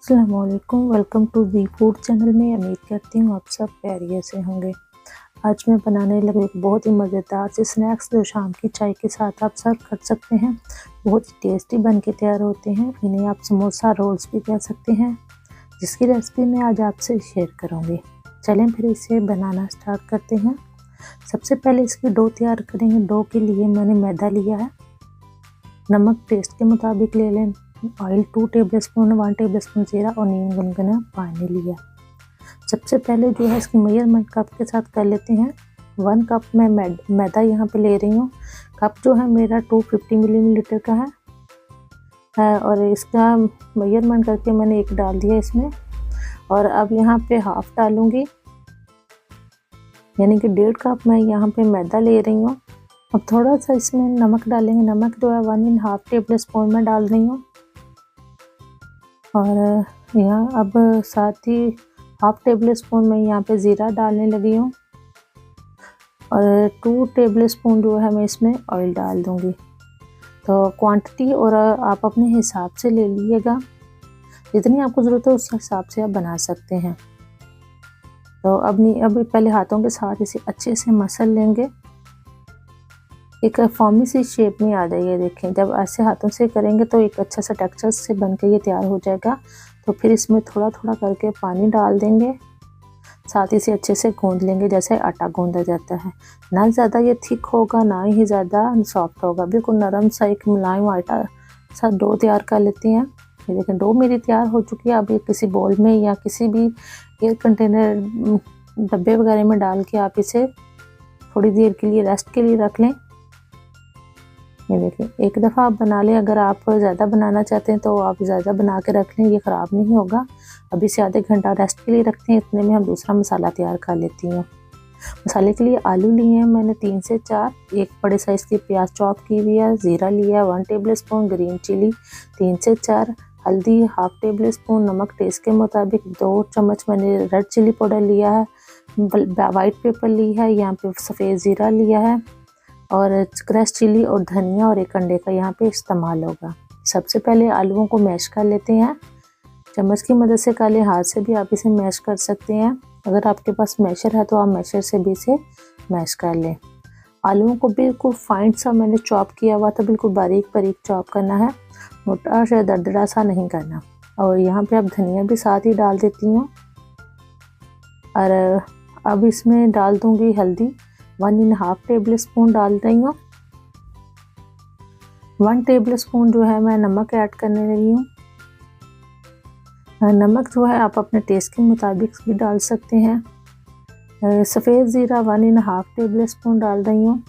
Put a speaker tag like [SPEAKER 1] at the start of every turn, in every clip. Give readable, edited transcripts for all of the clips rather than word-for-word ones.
[SPEAKER 1] अस्सलाम वालेकुम, welcome to the food channel में। उम्मीद करती हूँ आप सब खैरियत से होंगे। आज मैं बनाने लगी एक बहुत ही मज़ेदार से स्नैक्स जो शाम की चाय के साथ आप सर्व कर सकते हैं। बहुत ही टेस्टी बन के तैयार होते हैं। इन्हें आप समोसा रोल्स भी कह सकते हैं, जिसकी रेसिपी मैं आज आपसे शेयर करूँगी। चलें फिर इसे बनाना स्टार्ट करते हैं। सबसे पहले इसकी डो तैयार करेंगे। डो के लिए मैंने मैदा लिया है, नमक टेस्ट के मुताबिक ले लें, ऑयल 2 टेबलस्पून, 1 टेबलस्पून जीरा और नीम गुनगुना पानी लिया। सबसे पहले जो है इसकी मेजरमेंट कप के साथ कर लेते हैं। 1 कप मैं मैदा यहाँ पे ले रही हूँ। कप जो है मेरा 250 मिलीलीटर का है और इसका मेजरमेंट करके मैंने 1 डाल दिया इसमें। और अब यहाँ पे हाफ डालूँगी, यानी कि 1.5 कप मैं यहाँ पे मैदा ले रही हूँ। अब थोड़ा सा इसमें नमक डालेंगे। नमक जो है 1.5 टेबलस्पून में डाल रही हूँ। और यहाँ अब साथ ही हाफ टेबलस्पून मैं यहाँ पे ज़ीरा डालने लगी हूँ और 2 टेबलस्पून जो है मैं इसमें ऑयल डाल दूँगी। तो क्वांटिटी और आप अपने हिसाब से ले लीजिएगा, जितनी आपको ज़रूरत है उस हिसाब से आप बना सकते हैं। तो अब पहले हाथों के साथ इसे अच्छे से मसल लेंगे, एक फॉर्मी सी शेप में आ जाएगी। देखें, जब ऐसे हाथों से करेंगे तो एक अच्छा सा टेक्सचर से बन के ये तैयार हो जाएगा। तो फिर इसमें थोड़ा थोड़ा करके पानी डाल देंगे, साथ ही इसे अच्छे से गूंद लेंगे जैसे आटा गूंदा जाता है। ना ज़्यादा ये थिक होगा, ना ही ज़्यादा सॉफ्ट होगा, बिल्कुल नरम सा एक मुलायम आटा सा डो तैयार कर लेते हैं। ये देखें, डो मेरी तैयार हो चुकी है। अब ये किसी बोल में या किसी भी एयर कंटेनर डब्बे वगैरह में डाल के आप इसे थोड़ी देर के लिए रेस्ट के लिए रख लें। ये देखिए, एक दफ़ा आप बना लें। अगर आप ज़्यादा बनाना चाहते हैं तो आप ज़्यादा बना के रख लें, ये ख़राब नहीं होगा। अभी से आधे घंटा रेस्ट के लिए रखते हैं। इतने में हम दूसरा मसाला तैयार कर लेती हूँ। मसाले के लिए आलू लिए हैं मैंने 3 से 4, एक बड़े साइज़ की प्याज चॉप की हुई है, ज़ीरा लिया 1 टेबलस्पून, ग्रीन चिली 3 से 4, हल्दी हाफ टेबलस्पून, नमक टेस्ट के मुताबिक, 2 चम्मच मैंने रेड चिली पाउडर लिया है, वाइट पेपर ली है, यहाँ पे सफ़ेद ज़ीरा लिया है और क्रश चिली और धनिया और 1 अंडे का यहाँ पे इस्तेमाल होगा। सबसे पहले आलूओं को मैश कर लेते हैं। चम्मच की मदद से कर लें, हाथ से भी आप इसे मैश कर सकते हैं। अगर आपके पास मैशर है तो आप मैशर से भी इसे मैश कर लें। आलूओं को बिल्कुल फाइन सा मैंने चॉप किया हुआ था, बिल्कुल बारीक बारीक चॉप करना है, मोटा या दरदरा सा नहीं करना। और यहाँ पे अब धनिया भी साथ ही डाल देती हूँ। और अब इसमें डाल दूँगी हल्दी, 1.5 टेबलस्पून डाल रही हूँ। 1 टेबलस्पून जो है मैं नमक ऐड करने लगी हूँ। नमक जो है आप अपने टेस्ट के मुताबिक भी डाल सकते हैं। सफ़ेद ज़ीरा 1.5 टेबलस्पून डाल रही हूँ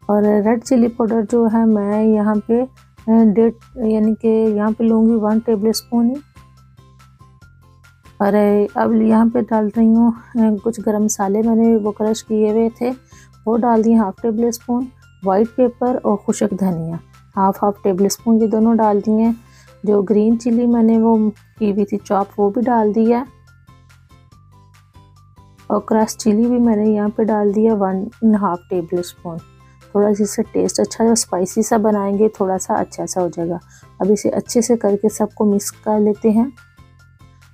[SPEAKER 1] और रेड चिली पाउडर जो है मैं यहाँ पे यानी कि यहाँ पे लूँगी 1 टेबलस्पून ही। और अब यहाँ पे डाल रही हूँ कुछ गरम मसाले, मैंने वो क्रश किए हुए थे, वो डाल दिए हाफ टेबलस्पून, वाइट पेपर और खुशक धनिया हाफ टेबलस्पून, ये दोनों डाल दिए। जो ग्रीन चिली मैंने वो की हुई थी चॉप, वो भी डाल दिया और क्रश चिली भी मैंने यहाँ पे डाल दिया 1.5 टेबलस्पून। थोड़ा सा इससे टेस्ट अच्छा स्पाइसी सा बनाएंगे, थोड़ा सा अच्छा सा हो जाएगा। अब इसे अच्छे से करके सबको मिक्स कर लेते हैं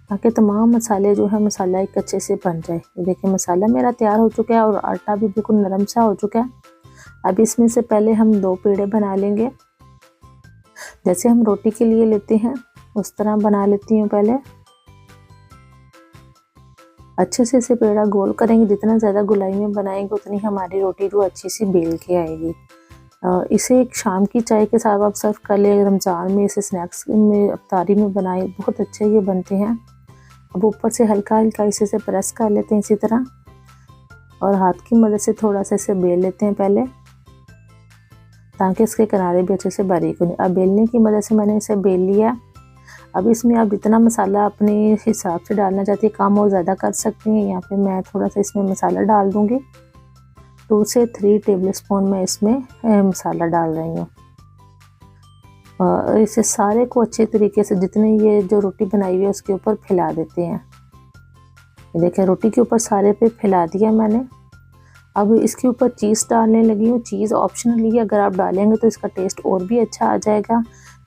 [SPEAKER 1] ताकि तमाम मसाले जो है मसाला एक अच्छे से बन जाए। ये देखिए, मसाला मेरा तैयार हो चुका है और आटा भी बिल्कुल नरम सा हो चुका है। अब इसमें से पहले हम 2 पेड़े बना लेंगे, जैसे हम रोटी के लिए लेते हैं उस तरह बना लेती हूँ। पहले अच्छे से इसे पेड़ा गोल करेंगे, जितना ज़्यादा गोलाई में बनाएंगे उतनी हमारी रोटी जो अच्छी सी बेल के आएगी। इसे एक शाम की चाय के साथ आप सर्व कर ले। रमज़ान में इसे स्नैक्स में इफ्तारी में बनाए, बहुत अच्छे ये बनते हैं। अब ऊपर से हल्का हल्का इसे प्रेस कर लेते हैं इसी तरह और हाथ की मदद से थोड़ा सा इसे बेल लेते हैं पहले, ताकि इसके किनारे भी अच्छे से बारीक हो। अब बेलने की मदद से मैंने इसे बेल लिया। अब इसमें आप जितना मसाला अपने हिसाब से डालना चाहती है, कम और ज़्यादा कर सकती हैं। यहाँ पे मैं थोड़ा सा इसमें मसाला डाल दूँगी, 2 से 3 टेबलस्पून मैं इसमें मसाला डाल रही हूँ। और इसे सारे को अच्छे तरीके से जितने ये जो रोटी बनाई हुई है उसके ऊपर फैला देते हैं। ये देखिए, रोटी के ऊपर सारे पे फैला दिया मैंने। अब इसके ऊपर चीज़ डालने लगी हूँ। चीज़ ऑप्शनल है, अगर आप डालेंगे तो इसका टेस्ट और भी अच्छा आ जाएगा।